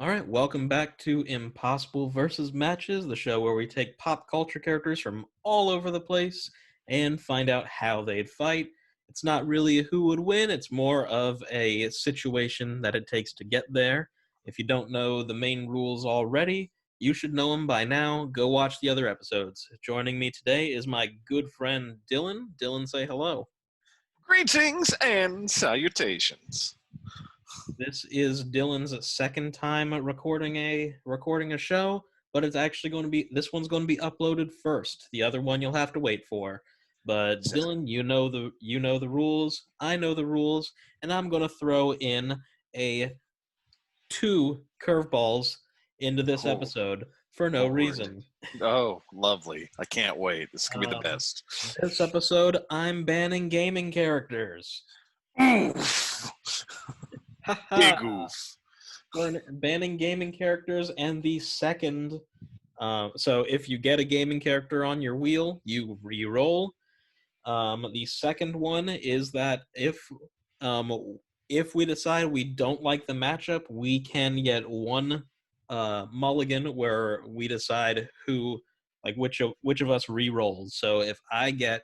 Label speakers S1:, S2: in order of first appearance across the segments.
S1: All right, welcome back to Impossible versus Matches, the show where we take pop culture characters from all over the place and find out how they'd fight. It's not really a who would win, it's more of a situation that it takes to get there. If you don't know the main rules already, you should know them by now. Go watch the other episodes. Joining me today is my good friend Dylan. Dylan, say hello.
S2: Greetings and salutations.
S1: This is Dylan's second time recording a show, but it's actually going to be this one's going to be uploaded first. The other one you'll have to wait for. But Dylan, you know the rules. I know the rules, and I'm going to throw in a two curveballs into this
S2: Oh,
S1: episode for no
S2: Lord.
S1: reason.
S2: Oh, lovely. I can't wait. This is going to be the
S1: Um,
S2: best.
S1: this episode, I'm banning gaming characters.
S2: Oof. Big oof.
S1: Banning gaming characters, and the second so if you get a gaming character on your wheel, you re-roll. The second one is that if we decide we don't like the matchup, we can get one mulligan where we decide who, like which of us re-rolls. So if I get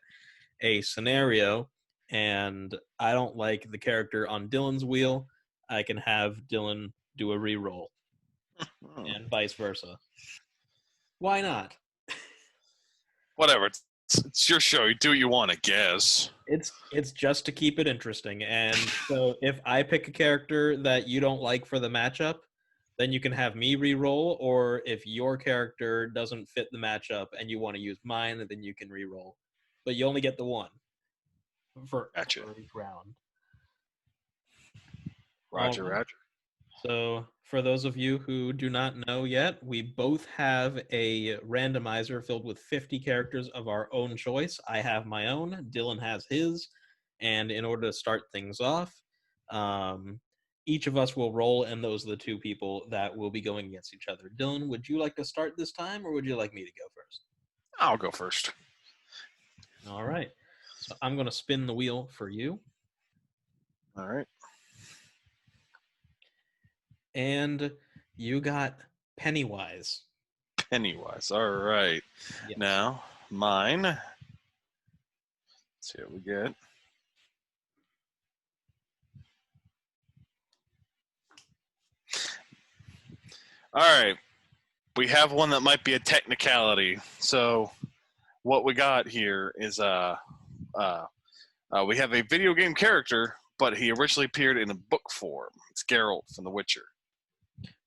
S1: a scenario and I don't like the character on Dylan's wheel, I can have Dylan do a re-roll, and vice versa. Why not?
S2: Whatever. It's your show. You do what you want, I guess.
S1: It's just to keep it interesting. And so if I pick a character that you don't like for the matchup, then you can have me re-roll, or if your character doesn't fit the matchup and you want to use mine, then you can re-roll. But you only get the one
S2: Gotcha.
S1: for each round.
S2: Roger,
S1: All right.
S2: Roger.
S1: So, for those of you who do not know yet, we both have a randomizer filled with 50 characters of our own choice. I have my own, Dylan has his, and in order to start things off, each of us will roll, and those are the two people that will be going against each other. Dylan, would you like to start this time, or would you like me to go first?
S2: I'll go first.
S1: All right. So, I'm going to spin the wheel for you.
S2: All right.
S1: And you got Pennywise.
S2: Pennywise. All right.
S1: Yes.
S2: Now, mine. Let's see what we get. All right. We have one that might be a technicality. So, what we got here is we have a video game character, but he originally appeared in a book form. It's Geralt from The Witcher.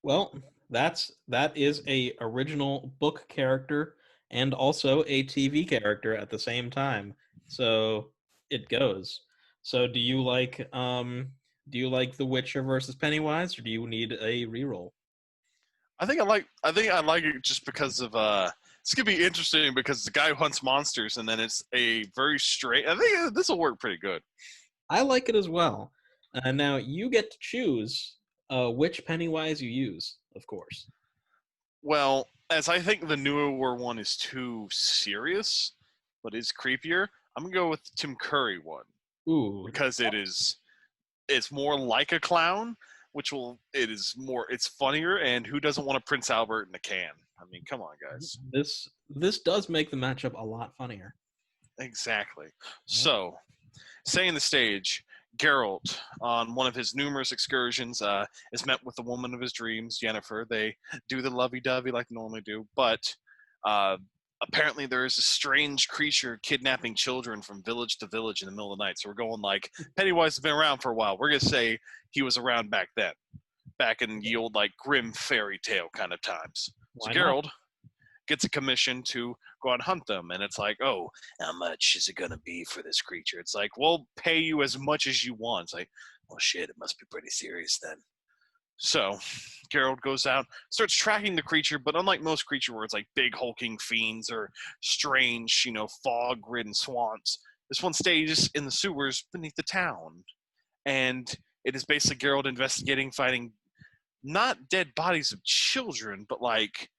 S1: Well, that is a original book character and also a TV character at the same time. So it goes. So do you like The Witcher versus Pennywise, or do you need a reroll?
S2: I think I like it just because of it's gonna be interesting because the guy who hunts monsters and then it's a very straight. I think this will work pretty good.
S1: I like it as well. Now you get to choose which Pennywise you use, of course.
S2: Well, as I think the newer one is too serious, but is creepier, I'm gonna go with the Tim Curry one.
S1: Ooh,
S2: Because it's more like a clown, it's funnier, and who doesn't want a Prince Albert in a can? I mean, come on, guys.
S1: this does make the matchup a lot funnier.
S2: Exactly. So, setting the stage, Geralt, on one of his numerous excursions, is met with the woman of his dreams, Yennefer. They do the lovey-dovey like they normally do, but apparently there is a strange creature kidnapping children from village to village in the middle of the night. So we're going like, Pennywise has been around for a while. We're going to say he was around back then, back in the old like grim fairy tale kind of times.
S1: Why
S2: So
S1: not?
S2: Geralt gets a commission to go out and hunt them. And it's like, oh, how much is it going to be for this creature? It's like, we'll pay you as much as you want. It's like, well, shit, it must be pretty serious then. So Geralt goes out, starts tracking the creature, but unlike most creature where it's like big hulking fiends or strange, fog-ridden swamps, this one stays in the sewers beneath the town. And it is basically Geralt investigating, finding not dead bodies of children, but like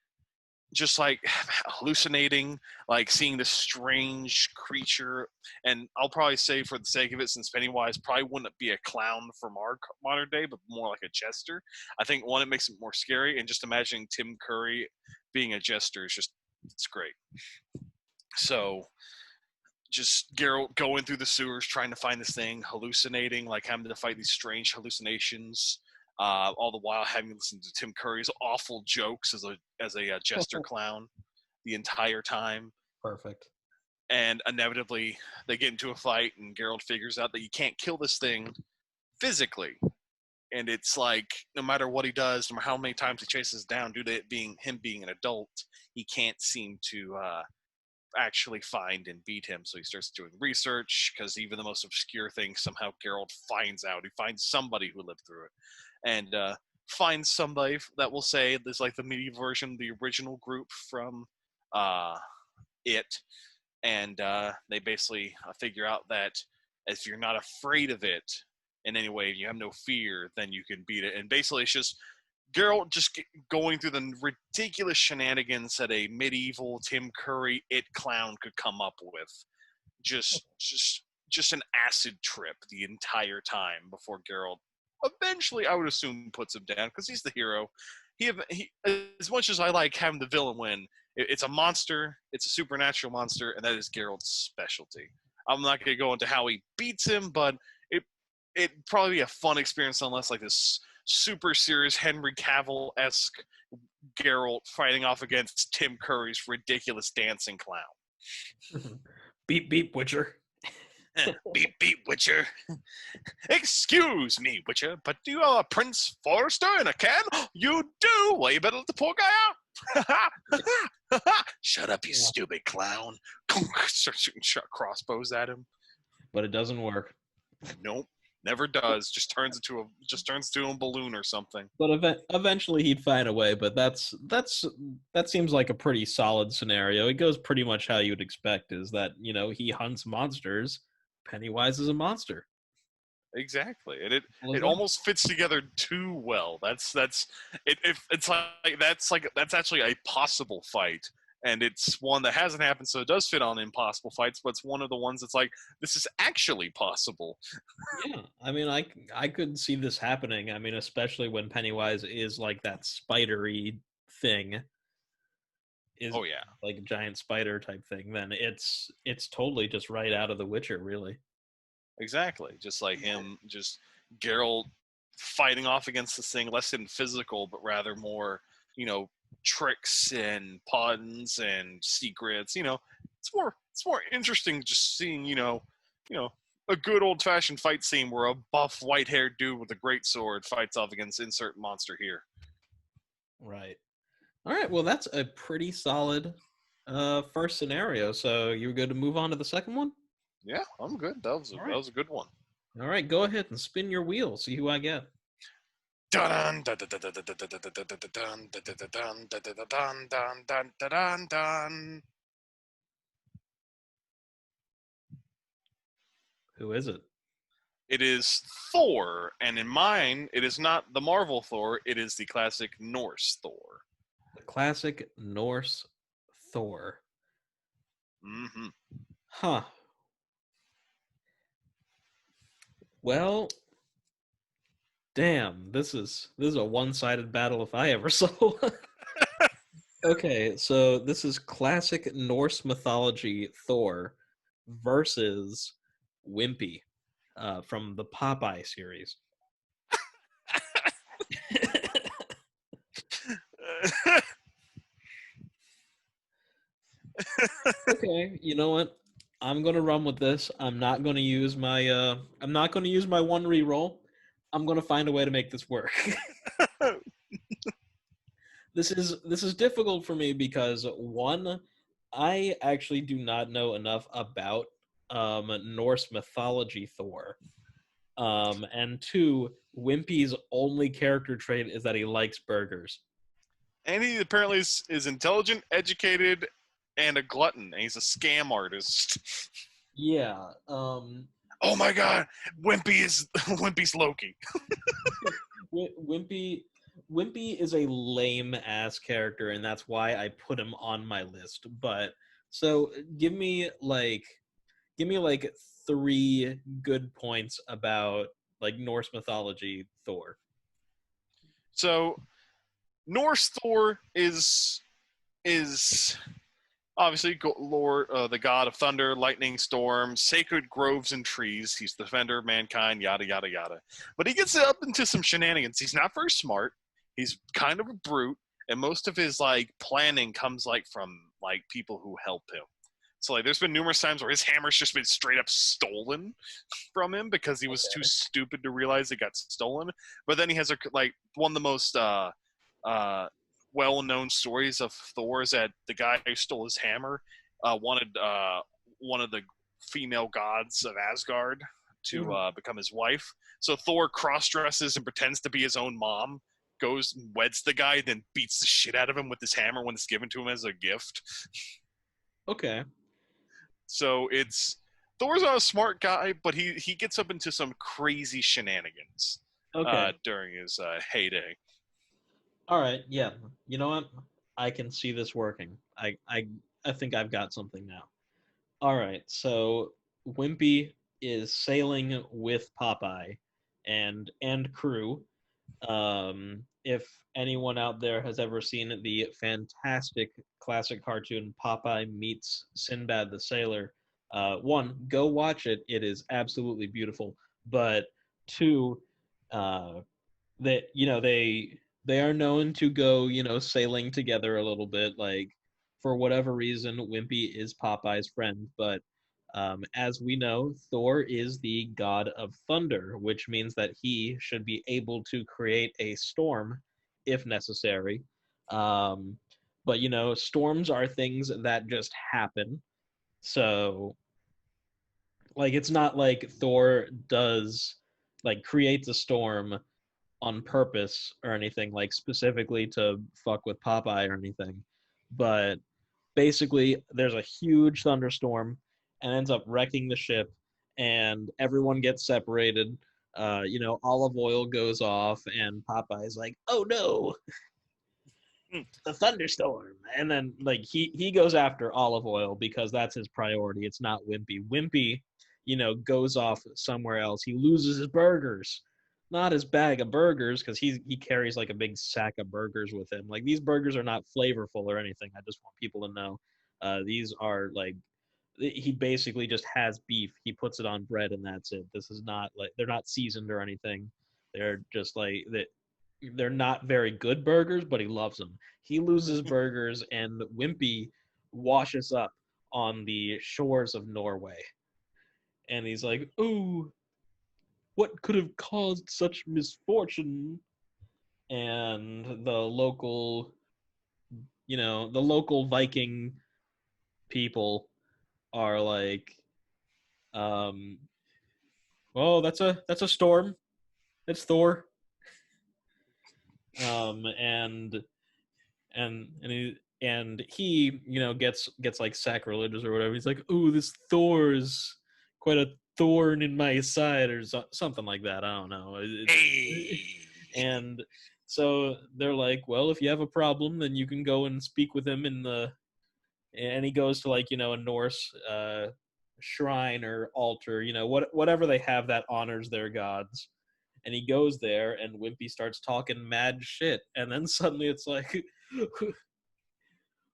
S2: just like hallucinating, like seeing this strange creature. And I'll probably say, for the sake of it, since Pennywise probably wouldn't be a clown from our modern day, but more like a jester, I think one, it makes it more scary, and just imagining Tim Curry being a jester is just, it's great. So just Geralt going through the sewers trying to find this thing, hallucinating, like having to fight these strange hallucinations. All the while having to listen to Tim Curry's awful jokes as a jester clown the entire time.
S1: Perfect.
S2: And inevitably, they get into a fight, and Geralt figures out that you can't kill this thing physically. And it's like, no matter what he does, no matter how many times he chases down, due to it being him being an adult, he can't seem to actually find and beat him. So he starts doing research, because even the most obscure thing, somehow Geralt finds out. He finds somebody who lived through it, and finds somebody that will say there's like the medieval version, the original group from it, and they basically figure out that if you're not afraid of it in any way, you have no fear, then you can beat it. And basically, it's just Geralt just going through the ridiculous shenanigans that a medieval Tim Curry it clown could come up with. Just an acid trip the entire time before Geralt eventually, I would assume, puts him down, because he's the hero. He, as much as I like having the villain win, it's a monster, it's a supernatural monster, and that is Geralt's specialty. I'm not going to go into how he beats him, but it'd probably be a fun experience, unless like this super serious Henry Cavill-esque Geralt fighting off against Tim Curry's ridiculous dancing clown.
S1: Beep, beep, Witcher.
S2: Beep, beep, Witcher. Excuse me, Witcher, but do you have a Prince Forrester in a can? You do? Well, you better let the poor guy out. Shut up, you stupid clown. Start shooting crossbows at him.
S1: But it doesn't work.
S2: Nope, never does. Just turns into a balloon or something.
S1: But eventually he'd find a way. But that seems like a pretty solid scenario. It goes pretty much how you'd expect. Is that he hunts monsters. Pennywise is a monster.
S2: Exactly, and it almost fits together too well. That's it. It's like that's actually a possible fight, and it's one that hasn't happened, so it does fit on impossible fights. But it's one of the ones that's like, this is actually possible.
S1: Yeah, I mean, I could see this happening. I mean, especially when Pennywise is like that spidery thing. Is
S2: Oh yeah,
S1: like a giant spider type thing. Then it's totally just right out of The Witcher, really.
S2: exactly. Just like him, just Geralt fighting off against this thing, less in physical, but rather more, tricks and puns and secrets. It's more interesting just seeing, a good old fashioned fight scene where a buff white haired dude with a great sword fights off against insert monster here.
S1: Right. All right. Well, that's a pretty solid first scenario. So you're good to move on to the second one?
S2: Yeah, I'm good. That was a good one.
S1: All right. Go ahead and spin your wheel. See who I get.
S2: Dun dun dun dun dun dun dun dun dun dun dun dun.
S1: Who is it?
S2: It is Thor, and in mine, it is not the Marvel Thor. It is the classic Norse Thor.
S1: The classic Norse Thor.
S2: Mm-hmm.
S1: Huh. Well, damn, this is a one-sided battle if I ever saw. Okay, so this is classic Norse mythology Thor versus Wimpy from the Popeye series. Okay, you know what? I'm gonna run with this. I'm not gonna use my one reroll. I'm gonna find a way to make this work. This is difficult for me because one, I actually do not know enough about Norse mythology Thor. And two, Wimpy's only character trait is that he likes burgers.
S2: And he apparently is intelligent, educated, and a glutton. And he's a scam artist.
S1: Yeah.
S2: Oh my God, Wimpy's Loki.
S1: Wimpy Wimpy is a lame ass character, and that's why I put him on my list. But so give me like three good points about like Norse mythology Thor.
S2: So Norse Thor is obviously Lord, the god of thunder, lightning, storm, sacred groves and trees. He's the defender of mankind, yada yada yada. But he gets up into some shenanigans. He's not very smart. He's kind of a brute, and most of his like planning comes like from like people who help him. So like, there's been numerous times where his hammer's just been straight up stolen from him because he was too
S1: Okay.
S2: stupid to realize it got stolen. But then he has like one of the most uh, well-known stories of Thor is that the guy who stole his hammer wanted one of the female gods of Asgard to
S1: Mhm.
S2: become his wife. So Thor cross-dresses and pretends to be his own mom, goes and weds the guy, then beats the shit out of him with his hammer when it's given to him as a gift.
S1: Okay.
S2: So it's Thor's not a smart guy, but he gets up into some crazy shenanigans
S1: Okay.
S2: during his heyday.
S1: All right. Yeah. You know what? I can see this working. I think I've got something now. All right. So Wimpy is sailing with Popeye and crew. If anyone out there has ever seen the fantastic classic cartoon Popeye meets Sinbad the Sailor, one, go watch it. It is absolutely beautiful. But two, uh, that they are known to go sailing together a little bit. Like for whatever reason, Wimpy is Popeye's friend, but as we know, Thor is the god of thunder, which means that he should be able to create a storm if necessary. Um, but storms are things that just happen. So, like, it's not like Thor does like creates a storm on purpose or anything, like specifically to fuck with Popeye or anything. But basically, there's a huge thunderstorm and ends up wrecking the ship, and everyone gets separated. Olive oil goes off, and Popeye's like, "Oh no,
S2: Mm.
S1: the thunderstorm!" And then like he goes after Olive Oil because that's his priority. It's not Wimpy. Wimpy, goes off somewhere else. He loses his burgers, not his bag of burgers, because he carries like a big sack of burgers with him. Like these burgers are not flavorful or anything. I just want people to know. These are like he basically just has beef. He puts it on bread and that's it. This is not like they're not seasoned or anything. They're just like that they're not very good burgers, but he loves them. He loses burgers, and Wimpy washes up on the shores of Norway. And he's like, "Oh, what could have caused such misfortune?" And the local Viking people are like, um, "Well, that's a storm. It's Thor." And he gets like sacrilegious or whatever. He's like, "Ooh, this Thor's quite a thorn in my side," or something like that. I don't know.
S2: Hey.
S1: And so they're like, "Well, if you have a problem, then you can go and speak with him in the." And he goes to like a Norse shrine or altar, whatever they have that honors their gods. And he goes there, and Wimpy starts talking mad shit, and then suddenly it's like,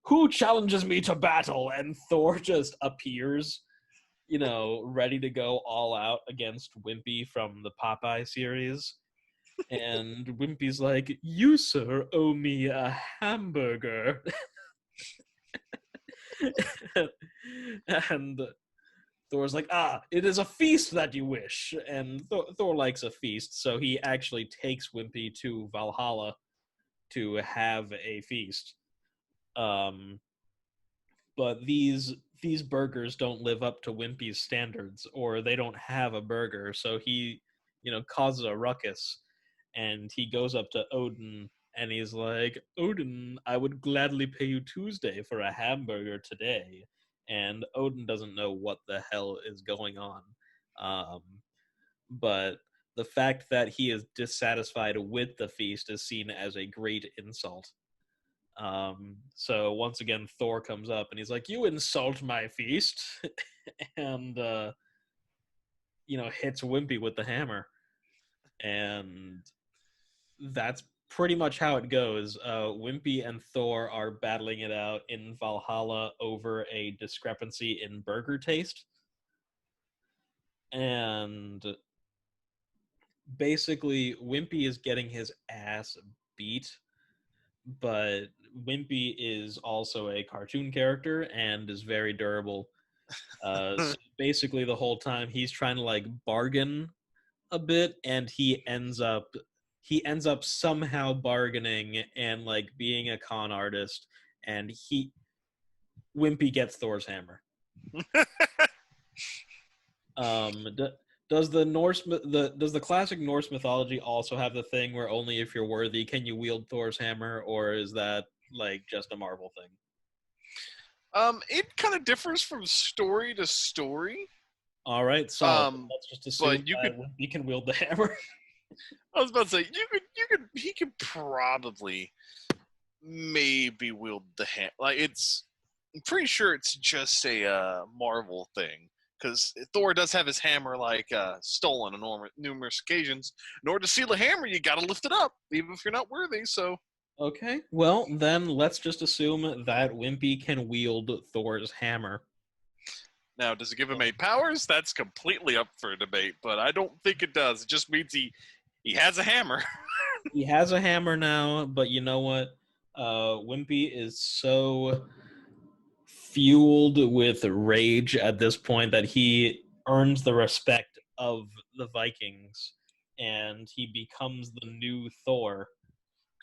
S1: who challenges me to battle? And Thor just appears, ready to go all out against Wimpy from the Popeye series. And Wimpy's like, "You, sir, owe me a hamburger." And Thor's like, "Ah, it is a feast that you wish." And Thor likes a feast, so he actually takes Wimpy to Valhalla to have a feast. Um, but these burgers don't live up to Wimpy's standards, or they don't have a burger. So he, causes a ruckus, and he goes up to Odin and he's like, "Odin, I would gladly pay you Tuesday for a hamburger today." And Odin doesn't know what the hell is going on. Um, but the fact that he is dissatisfied with the feast is seen as a great insult. So once again, Thor comes up and he's like, "You insult my feast," and hits Wimpy with the hammer, and that's pretty much how it goes. Wimpy and Thor are battling it out in Valhalla over a discrepancy in burger taste, and basically Wimpy is getting his ass beat, but Wimpy is also a cartoon character and is very durable. So basically, the whole time he's trying to like bargain a bit, and he ends up somehow bargaining and like being a con artist, and Wimpy gets Thor's hammer. Does the classic Norse mythology also have the thing where only if you're worthy can you wield Thor's hammer, or is that like just a Marvel thing?
S2: It kind of differs from story to story.
S1: All right, solid.
S2: Um,
S1: Let's just assume
S2: but you
S1: that
S2: could.
S1: Wimpy can wield the hammer.
S2: I was about to say he could probably maybe wield the hand. Like I'm pretty sure it's just a Marvel thing because Thor does have his hammer like stolen on numerous occasions. In order to seal a hammer, you got to lift it up, even if you're not worthy. So
S1: Okay, well then let's just assume that Wimpy can wield Thor's hammer.
S2: now, does it give him 8 powers? That's completely up for debate, but I don't think it does. It just means he has a hammer.
S1: He has a hammer now, but you know what? Wimpy is so fueled with rage at this point that he earns the respect of the Vikings, and he becomes the new Thor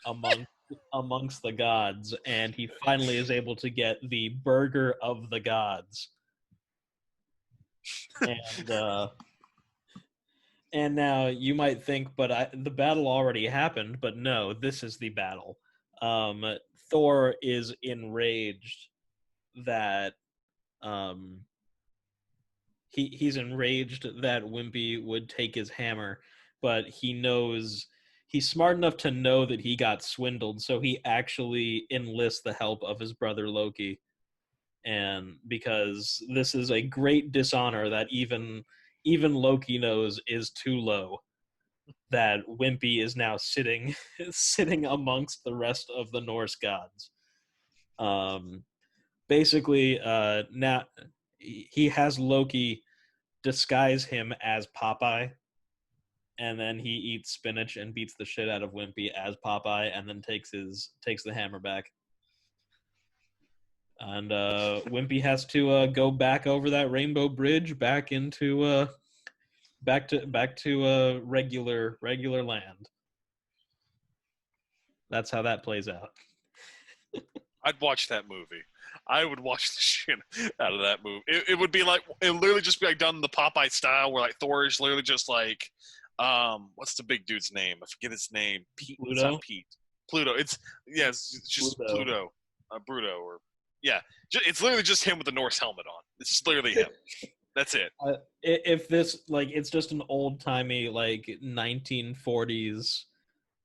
S1: among amongst the gods, and he finally is able to get the burger of the gods. And now you might think, but the battle already happened. But no, this is the battle. Thor is enraged that um, he's enraged that Wimpy would take his hammer, but he's smart enough to know that he got swindled, so he actually enlists the help of his brother Loki. And because this is a great dishonor that even Loki knows is too low, that Wimpy is now sitting sitting amongst the rest of the Norse gods. Um, Basically, now he has Loki disguise him as Popeye, and then he eats spinach and beats the shit out of Wimpy as Popeye, and then takes the hammer back. And Wimpy has to go back over that rainbow bridge back into regular land. That's how that plays out.
S2: I'd watch that movie. I would watch the shit out of that movie. It would be like it would literally just be like done in the Popeye style, where like Thor is literally just like, what's the big dude's name? I forget his name. Pete. It's not
S1: Pluto.
S2: Pete. Pluto. It's just
S1: Pluto.
S2: Pluto. Bruto or yeah. It's literally just him with the Norse helmet on. It's literally him. That's it.
S1: If this like it's just an old timey like 1940s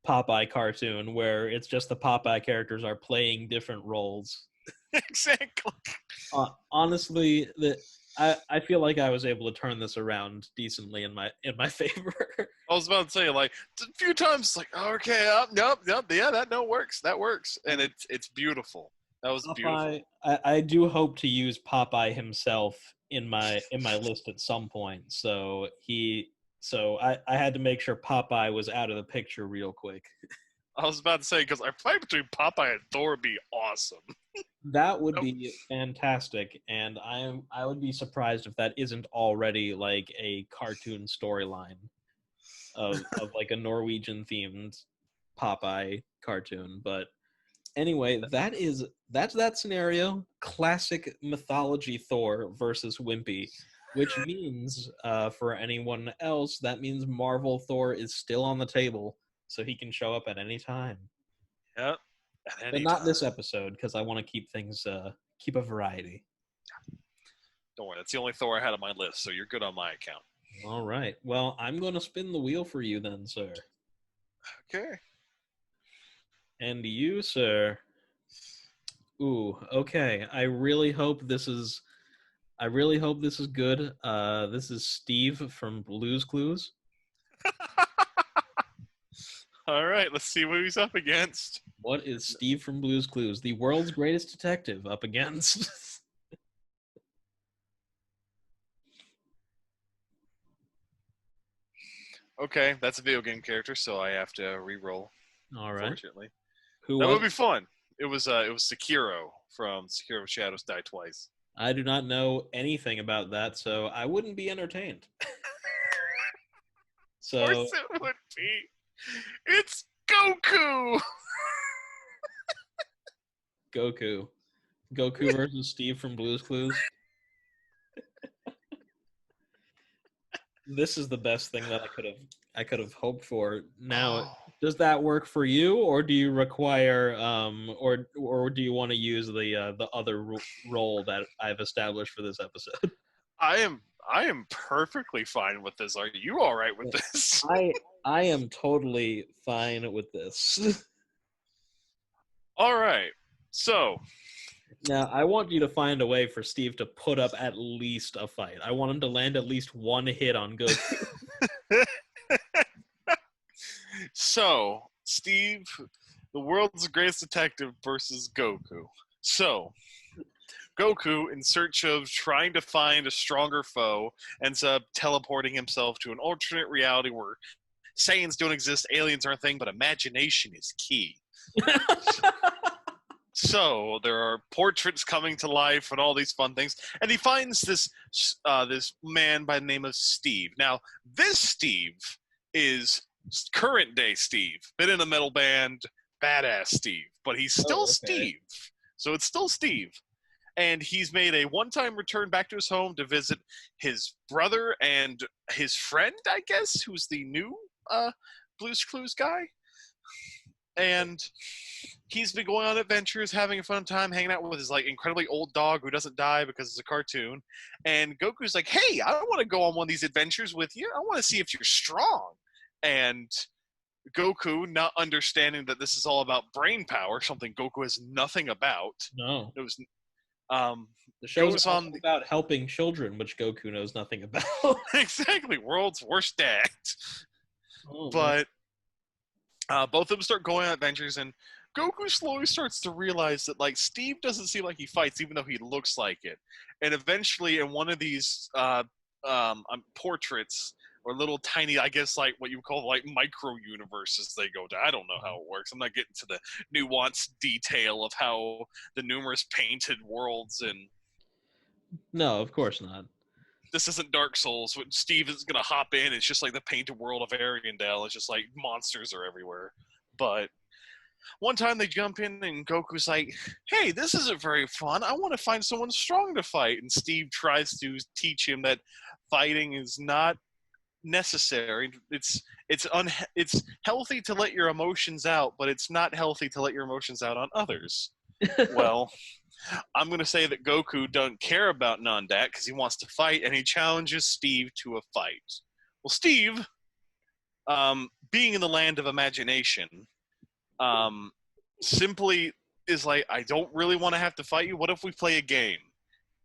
S1: Popeye cartoon where it's just the Popeye characters are playing different roles.
S2: Exactly.
S1: Honestly, I feel like I was able to turn this around decently in my favor.
S2: I was about to say like a few times like okay, nope, yeah, that works, and it's beautiful. That was beautiful.
S1: I do hope to use Popeye himself in my list at some point. So I had to make sure Popeye was out of the picture real quick.
S2: I was about to say because a fight between Popeye and Thor would be awesome.
S1: That would
S2: Nope.
S1: be fantastic, and I would be surprised if that isn't already like a cartoon storyline of like a Norwegian themed Popeye cartoon. But anyway, that's that scenario. Classic mythology Thor versus Wimpy, which means for anyone else, that means Marvel Thor is still on the table, so he can show up at any time.
S2: Yep. At
S1: But
S2: any
S1: not
S2: time.
S1: this episode because I want to keep things keep a variety.
S2: Don't worry, that's the only Thor I had on my list, so you're good on my account.
S1: All right. Well, I'm going to spin the wheel for you then, sir.
S2: Okay.
S1: And you, sir. Ooh, okay. I really hope this is good. This is Steve from Blue's Clues.
S2: All right, let's see what he's up against.
S1: What is Steve from Blue's Clues, the world's greatest detective, up against?
S2: Okay, that's a video game character, so I have to re-roll.
S1: All right.
S2: Unfortunately,
S1: Who
S2: that
S1: was
S2: would
S1: it?
S2: be fun. It was Sekiro from Sekiro Shadows Die Twice.
S1: I do not know anything about that, so I wouldn't be entertained.
S2: Of course,
S1: So,
S2: it would be. It's Goku.
S1: Goku. Goku versus Steve from Blue's Clues. This is the best thing that I could have hoped for. Now,
S2: Oh,
S1: does that work for you, or do you require or do you want to use the other role that I've established for this episode?
S2: I am perfectly fine with this. Are you all right with this?
S1: I I am totally fine with this.
S2: All right. So,
S1: Now, I want you to find a way for Steve to put up at least a fight. I want him to land at least one hit on Goku.
S2: Steve, the world's greatest detective versus Goku. So, Goku, in search of trying to find a stronger foe, ends up teleporting himself to an alternate reality where Saiyans don't exist, aliens aren't a thing, but imagination is key. So there are portraits coming to life and all these fun things, and he finds this man by the name of Steve. Now, this Steve is current day Steve, been in a metal band, badass Steve, but he's still
S1: Oh, okay.
S2: Steve. So it's still Steve, and he's made a one-time return back to his home to visit his brother and his friend, I guess, who's the new Blue's Clues guy, and he's been going on adventures, having a fun time, hanging out with his like incredibly old dog who doesn't die because it's a cartoon. And Goku's like, "Hey, I want to go on one of these adventures with you. I want to see if you're strong." And Goku, not understanding that this is all about brain power, something Goku has nothing about,
S1: No.
S2: it was um,
S1: The show's
S2: goes
S1: also
S2: on the,
S1: about helping children, which Goku knows nothing about.
S2: exactly world's worst dad.
S1: Oh man.
S2: But both of them start going on adventures, and Goku slowly starts to realize that like Steve doesn't seem like he fights, even though he looks like it. And eventually, in one of these portraits or little tiny, I guess like what you would call like micro universes, they go to. I don't know how it works. I'm not getting to the nuanced detail of how the numerous painted worlds and.
S1: No, of course not.
S2: This isn't Dark Souls. When Steve is gonna hop in, it's just like the painted world of Ariandel. It's just like monsters are everywhere. But one time they jump in and Goku's like, "Hey, this isn't very fun. I want to find someone strong to fight." And Steve tries to teach him that fighting is not necessary. It's healthy to let your emotions out, but it's not healthy to let your emotions out on others. Well, I'm going to say that Goku doesn't care about none of that because he wants to fight, and he challenges Steve to a fight. Well, Steve, being in the land of imagination, um, simply is like, I don't really want to have to fight you. What if we play a game?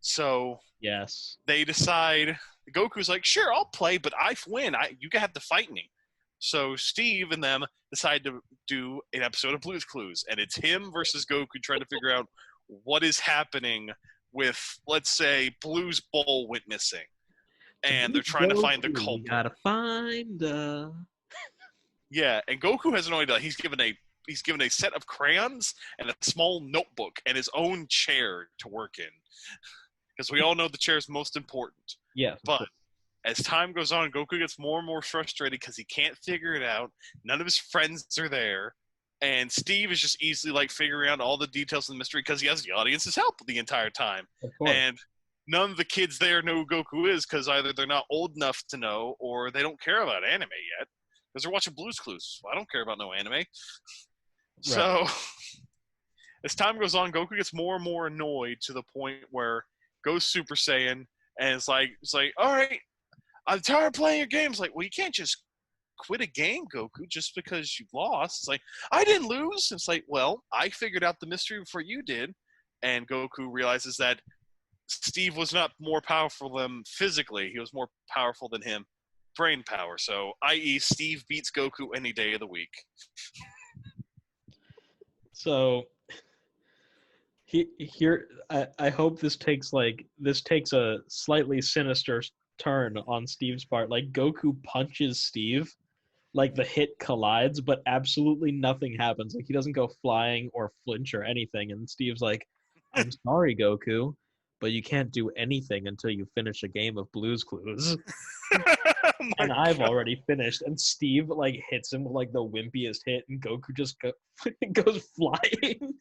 S2: So
S1: Yes.
S2: they decide. Goku's like, sure, I'll play, but I win. You have to fight me. So Steve and them decide to do an episode of Blue's Clues, and it's him versus Goku trying to figure out what is happening with, let's say, Blue's bowl went missing,
S1: To
S2: and they're
S1: beat
S2: trying to find the
S1: Goku, we
S2: culprit.
S1: gotta find.
S2: Yeah, and Goku has no idea. He's given a set of crayons and a small notebook and his own chair to work in, because we all know the chair is most important.
S1: Yes.
S2: But as time goes on, Goku gets more and more frustrated because he can't figure it out. None of his friends are there. And Steve is just easily like figuring out all the details of the mystery because he has the audience's help the entire time.
S1: Of course.
S2: And none of the kids there know who Goku is because either they're not old enough to know or they don't care about anime yet because they're watching Blue's Clues. I don't care about no anime.
S1: Right.
S2: So as time goes on, Goku gets more and more annoyed to the point where goes Super Saiyan and it's like, all right, I'm tired of playing your games. Like, well, you can't just quit a game, Goku, just because you lost. It's like, I didn't lose. It's like, well, I figured out the mystery before you did. And Goku realizes that Steve was not more powerful than him physically. He was more powerful than him brain power. So, i.e., Steve beats Goku any day of the week.
S1: So here, I hope this takes a slightly sinister turn on Steve's part. Like Goku punches Steve, like the hit collides, but absolutely nothing happens. Like he doesn't go flying or flinch or anything. And Steve's like, "I'm sorry, Goku, but you can't do anything until you finish a game of Blue's Clues."
S2: Oh my
S1: And I've
S2: God.
S1: already finished. And Steve like hits him with like the wimpiest hit, and Goku just goes flying.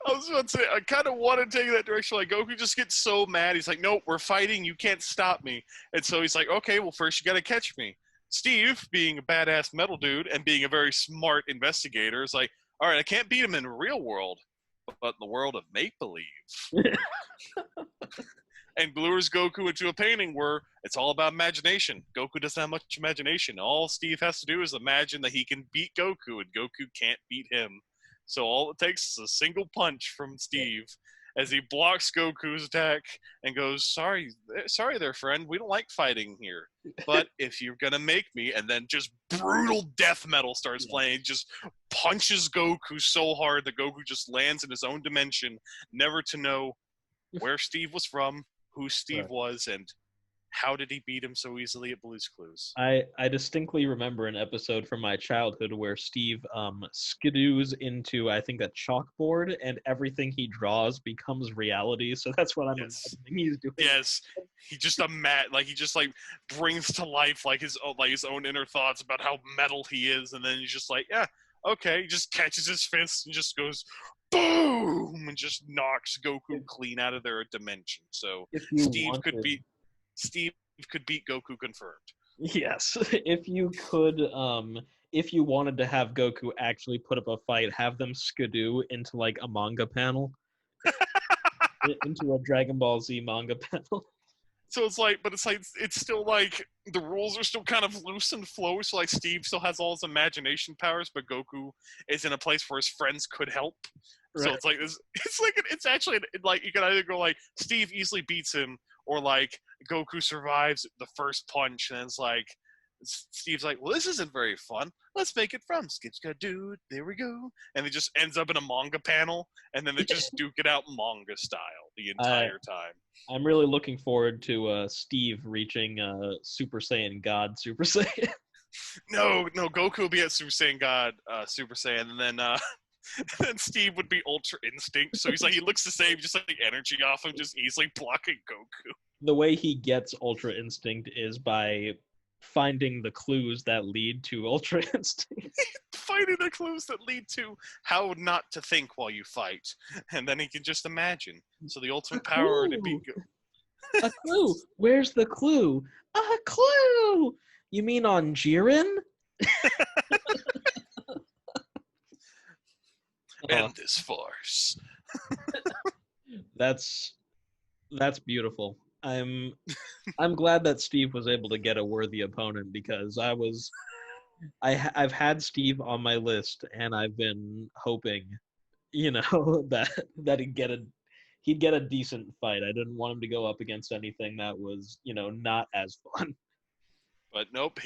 S2: I was about to say, I kind of want to take that direction. Like, Goku just gets so mad. He's like, nope, we're fighting. You can't stop me. And so he's like, okay, well, first you got to catch me. Steve, being a badass metal dude and being a very smart investigator, is like, all right, I can't beat him in the real world, but in the world of make believe. And lures Goku into a painting where it's all about imagination. Goku doesn't have much imagination. All Steve has to do is imagine that he can beat Goku, and Goku can't beat him. So all it takes is a single punch from Steve as he blocks Goku's attack and goes, sorry there, friend. We don't like fighting here. But if you're going to make me, and then just brutal death metal starts playing, just punches Goku so hard that Goku just lands in his own dimension, never to know where Steve was from, who Steve was, and how did he beat him so easily at Blue's Clues.
S1: I distinctly remember an episode from my childhood where Steve skidoos into, I think, a chalkboard, and everything he draws becomes reality. So that's what I'm imagining he's doing.
S2: Yes, he just he just like brings to life like his own inner thoughts about how metal he is, and then he's just like, yeah, okay. He just catches his fist and just goes boom and just knocks Goku clean out of their dimension. So Steve could beat Goku confirmed.
S1: Yes, if you wanted to have Goku actually put up a fight, have them skidoo into like a manga panel, into a Dragon Ball Z manga panel.
S2: So it's still like the rules are still kind of loose and flow. So like Steve still has all his imagination powers, but Goku is in a place where his friends could help. Right. So it's like this. It's actually like you can either go like Steve easily beats him, or like Goku survives the first punch, and it's like Steve's like, well, this isn't very fun. Let's make it fun. Skip's got dude. There we go. And it just ends up in a manga panel, and then they just duke it out manga style the entire time.
S1: I'm really looking forward to Steve reaching Super Saiyan God Super Saiyan.
S2: No, Goku will be at Super Saiyan God Super Saiyan, and then then Steve would be Ultra Instinct. So he looks the same, just like energy off him, just easily blocking Goku.
S1: The way he gets Ultra Instinct is by finding the clues that lead to Ultra Instinct.
S2: Finding the clues that lead to how not to think while you fight, and then he can just imagine. So the ultimate power to beat
S1: A clue. Where's the clue? A clue. You mean on Jiren?
S2: End this farce.
S1: That's beautiful. I'm glad that Steve was able to get a worthy opponent, because I've had Steve on my list, and I've been hoping, that he'd get a decent fight. I didn't want him to go up against anything that was, not as fun.
S2: But nope,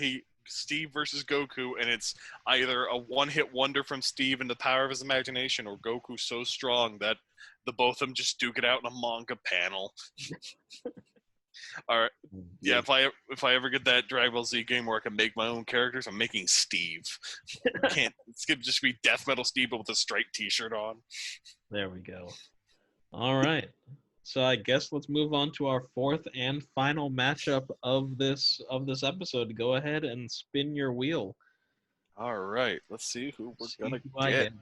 S2: Steve versus Goku, and it's either a one-hit wonder from Steve and the power of his imagination, or Goku so strong that the both of them just duke it out in a manga panel. All right, yeah. If I ever get that Dragon Ball Z game where I can make my own characters, I'm making Steve. It's gonna just be Death Metal Steve, but with a striped T-shirt on.
S1: There we go. All right. So I guess let's move on to our fourth and final matchup of this episode. Go ahead and spin your wheel.
S2: All right. Let's see who we're gonna get.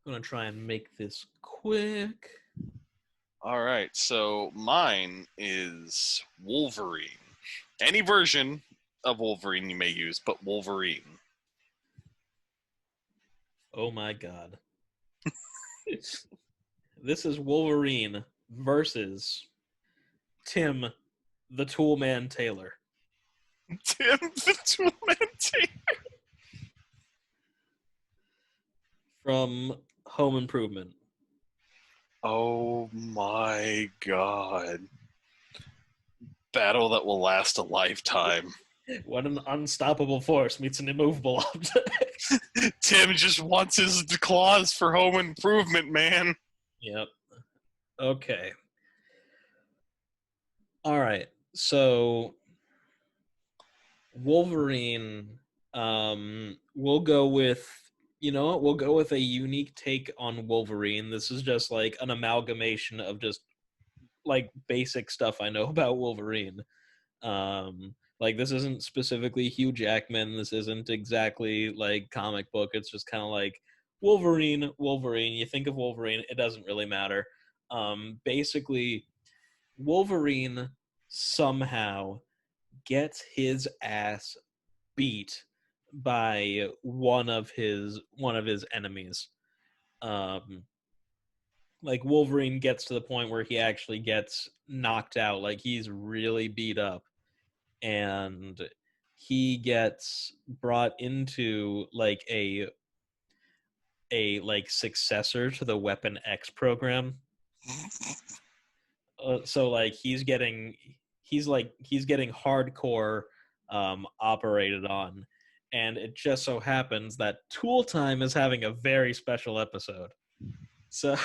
S1: I'm gonna try and make this quick.
S2: All right. So mine is Wolverine. Any version of Wolverine you may use, but Wolverine.
S1: Oh my god. This is Wolverine versus Tim the Toolman Taylor
S2: Tim the Toolman Taylor.
S1: from Home Improvement.
S2: Oh my god. Battle that will last a lifetime.
S1: When an unstoppable force meets an immovable object.
S2: Tim just wants his claws for home improvement, man.
S1: Yep. Okay. All right. So Wolverine, we'll go with, you know what? We'll go with a unique take on Wolverine. This is just like an amalgamation of just like basic stuff I know about Wolverine. Like this isn't specifically Hugh Jackman. This isn't exactly like comic book. It's just kind of like Wolverine, Wolverine. You think of Wolverine, it doesn't really matter. Basically, Wolverine somehow gets his ass beat by one of his enemies. Um, like Wolverine gets to the point where he actually gets knocked out, like he's really beat up, and he gets brought into like a like successor to the Weapon X program. So like he's getting hardcore operated on, and it just so happens that Tool Time is having a very special episode. So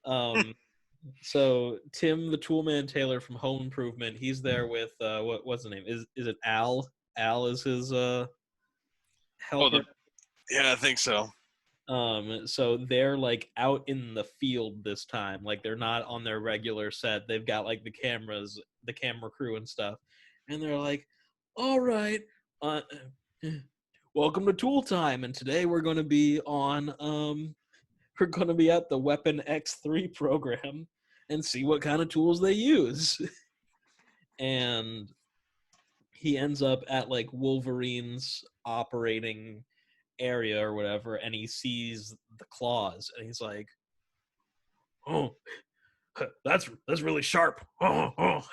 S1: um so Tim the Toolman Taylor from Home Improvement, he's there with what's the name? Is it Al? Al is his
S2: Oh,
S1: helper.
S2: yeah, I think so.
S1: So they're like out in the field this time. Like they're not on their regular set. They've got like the cameras, the camera crew and stuff. And they're like, "All right, uh, welcome to Tool Time. And today we're going to be on we're going to be at the Weapon X3 program and see what kind of tools they use." And he ends up at like Wolverine's operating area or whatever, and he sees the claws, and he's like, "Oh, that's really sharp." Oh, oh.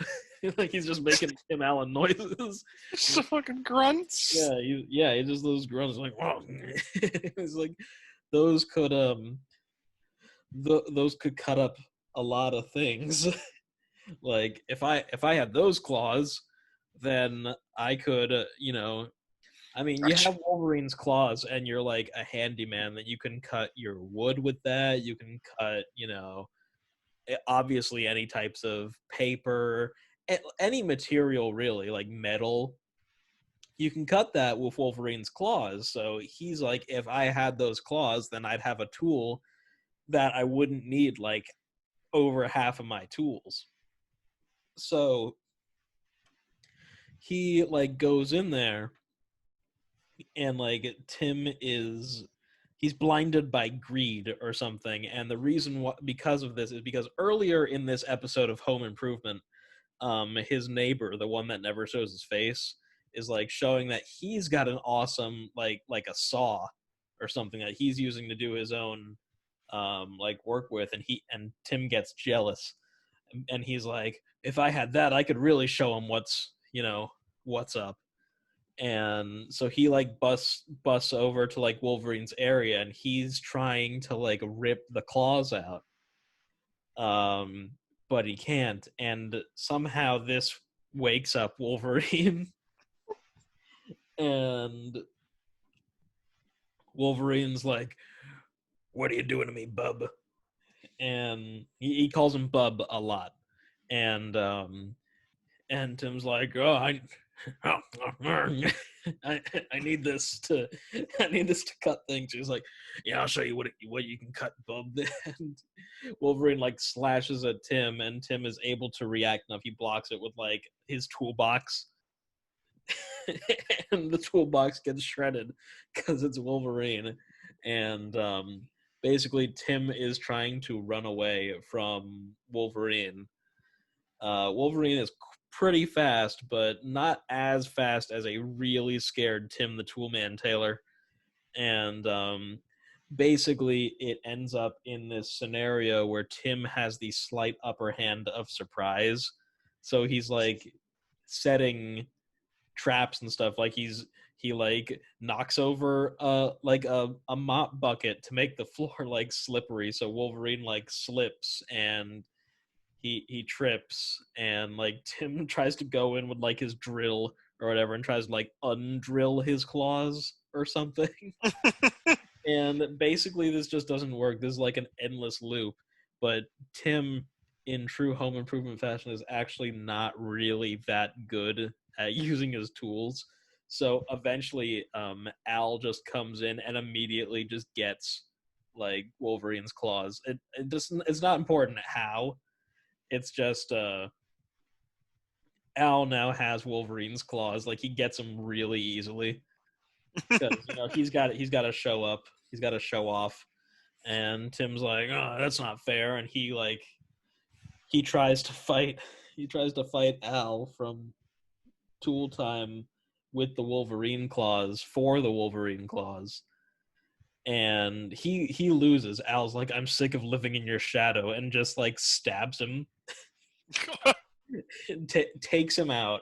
S1: Like he's just making Tim Allen noises.
S2: Just the fucking grunts.
S1: He just those grunts like, "Wow." It's like those could those could cut up a lot of things. Like if I had those claws, then I could, I mean, you have Wolverine's claws, and you're like a handyman that you can cut your wood with that. You can cut, obviously any types of paper, any material really, like metal. You can cut that with Wolverine's claws. So he's like, if I had those claws, then I'd have a tool that I wouldn't need like over half of my tools. So he like goes in there, and like Tim is he's blinded by greed or something, and the reason because of this is because earlier in this episode of Home Improvement, his neighbor, the one that never shows his face, is like showing that he's got an awesome like a saw or something that he's using to do his own like work with, and Tim gets jealous, and he's like, if I had that, I could really show him what's up. And so he like busts over to like Wolverine's area, and he's trying to like rip the claws out, um but he can't, and somehow this wakes up Wolverine. And Wolverine's like, "What are you doing to me, bub?" And he calls him bub a lot. And Tim's like, "Oh, I, I need this to cut things." He's like, "Yeah, I'll show you what you can cut, bub." And Wolverine like slashes at Tim, and Tim is able to react enough. He blocks it with like his toolbox, and the toolbox gets shredded because it's Wolverine. And basically, Tim is trying to run away from Wolverine. Wolverine is pretty fast, but not as fast as a really scared Tim the Toolman Taylor. And basically it ends up in this scenario where Tim has the slight upper hand of surprise. So he's like setting traps and stuff. Like he like knocks over like a mop bucket to make the floor like slippery, so Wolverine like slips and he trips, and like Tim tries to go in with like his drill or whatever and tries to like undrill his claws or something. And basically this just doesn't work. This is like an endless loop. But Tim, in true home improvement fashion, is actually not really that good at using his tools. So eventually Al just comes in and immediately just gets like Wolverine's claws. It just, it's not important how. It's just Al now has Wolverine's claws. Like he gets them really easily because he's got to show up. He's got to show off. And Tim's like, "Oh, that's not fair." And he tries to fight. He tries to fight Al from Tool Time with the Wolverine claws for the Wolverine claws. And he loses. Al's like, "I'm sick of living in your shadow," and just like stabs him, takes him out.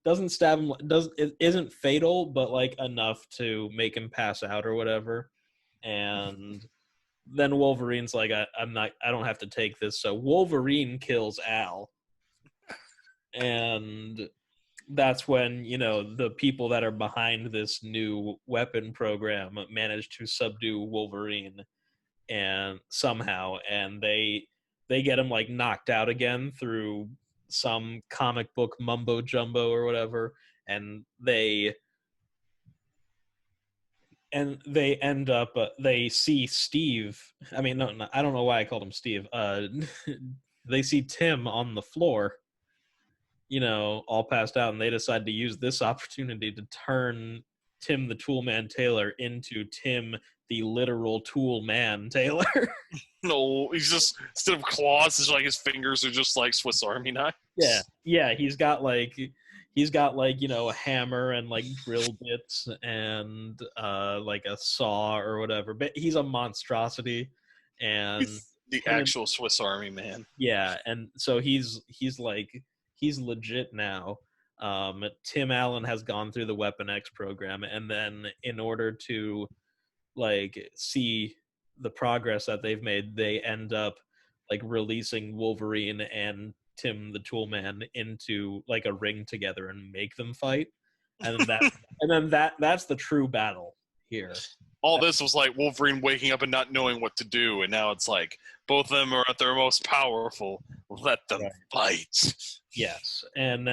S1: Doesn't stab him. It isn't fatal, but like enough to make him pass out or whatever. And then Wolverine's like, I'm not. I don't have to take this. So Wolverine kills Al, and that's when the people that are behind this new weapon program manage to subdue Wolverine, and somehow, and they get him like knocked out again through some comic book mumbo jumbo or whatever, and they end up they see Steve. I mean, no, I don't know why I called him Steve. They see Tim on the floor, all passed out, and they decide to use this opportunity to turn Tim the Toolman Taylor into Tim the literal Tool Man Taylor.
S2: No, he's just, instead of claws, it's like his fingers are just like Swiss Army knives.
S1: Yeah, he's got like a hammer and like drill bits and like a saw or whatever. But he's a monstrosity, and
S2: He's the
S1: him and
S2: actual Swiss Army man.
S1: yeah, and so he's legit now. Tim Allen has gone through the Weapon X program, and then in order to like see the progress that they've made, they end up like releasing Wolverine and Tim the Toolman into like a ring together and make them fight. And that's the true battle here.
S2: All this was like Wolverine waking up and not knowing what to do, and now it's like both of them are at their most powerful. Let them fight.
S1: Yes, and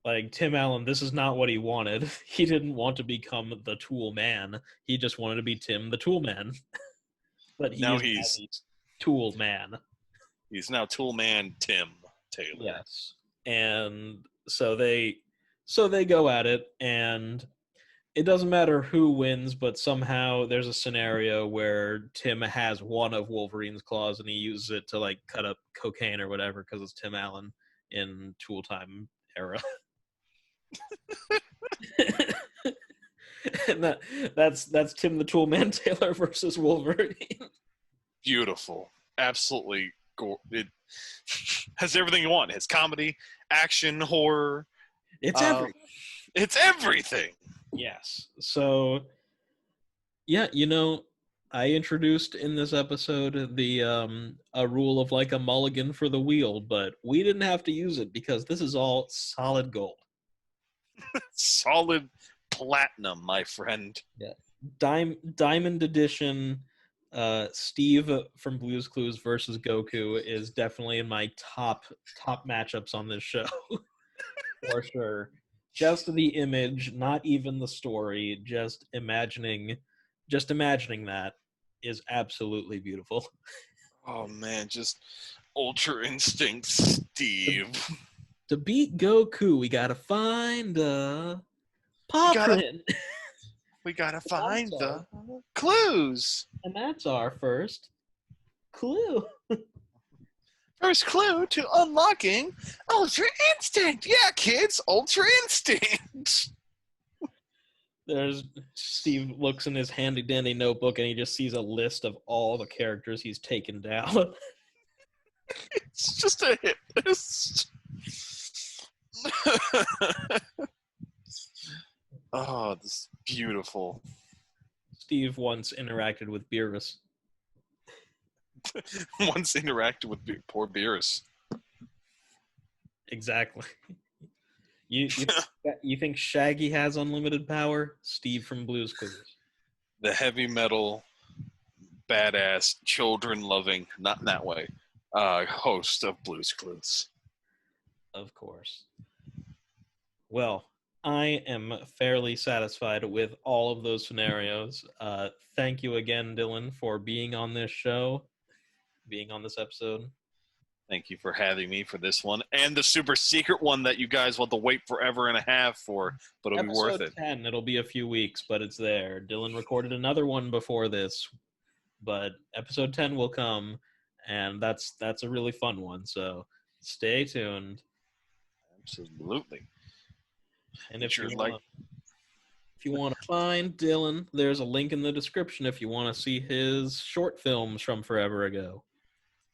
S1: like Tim Allen, this is not what he wanted. He didn't want to become the Tool Man. He just wanted to be Tim the Tool Man. But
S2: now he's
S1: Tool Man.
S2: He's now Tool Man Tim Taylor.
S1: Yes, and so they go at it, and it doesn't matter who wins, but somehow there's a scenario where Tim has one of Wolverine's claws and he uses it to like cut up cocaine or whatever because it's Tim Allen in Tool Time era. And that's Tim the Toolman Taylor versus Wolverine.
S2: Beautiful, absolutely. It has everything you want. It's comedy, action, horror.
S1: It's everything.
S2: It's everything.
S1: Yes. So, yeah, I introduced in this episode the a rule of like a mulligan for the wheel, but we didn't have to use it because this is all solid gold.
S2: Solid platinum, my friend.
S1: Yeah. Diamond edition Steve from Blue's Clues versus Goku is definitely in my top matchups on this show. For sure. Just the image, not even the story, just imagining that is absolutely beautiful.
S2: Oh man, just Ultra Instinct Steve.
S1: To beat Goku, we gotta find paw print.
S2: We gotta find the clues.
S1: And that's our first clue.
S2: First clue to unlocking Ultra Instinct. Yeah, kids, Ultra Instinct.
S1: There's Steve looks in his handy dandy notebook and he just sees a list of all the characters he's taken down.
S2: It's just a hit list. Oh, this is beautiful.
S1: Steve once interacted with Beerus.
S2: Once interacted with poor Beerus.
S1: Exactly. You think Shaggy has unlimited power? Steve from Blue's Clues.
S2: The heavy metal, badass, children-loving, not in that way, host of Blue's Clues.
S1: Of course. Well, I am fairly satisfied with all of those scenarios. Thank you again, Dylan, for being on this show, being on this episode.
S2: Thank you for having me for this one and the super secret one that you guys will have to wait forever and a half for, but it'll be worth it.
S1: 10, it'll be a few weeks, but it's there. Dylan recorded another one before this, but episode 10 will come, and that's a really fun one, so stay tuned.
S2: Absolutely.
S1: And if you want to find Dylan, there's a link in the description if you want to see his short films from forever ago.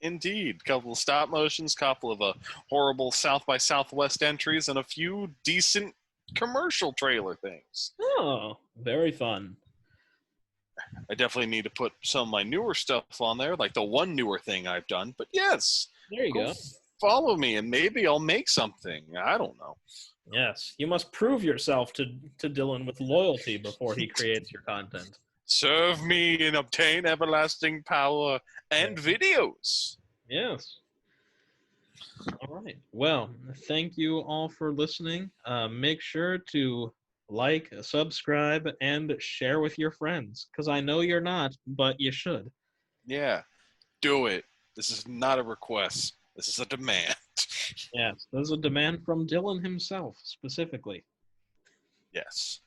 S2: Indeed. Couple of stop motions, couple of horrible South by Southwest entries, and a few decent commercial trailer things.
S1: Oh, very fun.
S2: I definitely need to put some of my newer stuff on there, like the one newer thing I've done. But yes,
S1: there you go.
S2: Follow me, and maybe I'll make something. I don't know.
S1: Yes, you must prove yourself to Dylan with loyalty before he creates your content.
S2: Serve me and obtain everlasting power and videos.
S1: Yes. All right. Well, thank you all for listening. Make sure to like, subscribe, and share with your friends, because I know you're not, but you should.
S2: Yeah, do it. This is not a request. This is a demand.
S1: Yes, this is a demand from Dylan himself, specifically.
S2: Yes.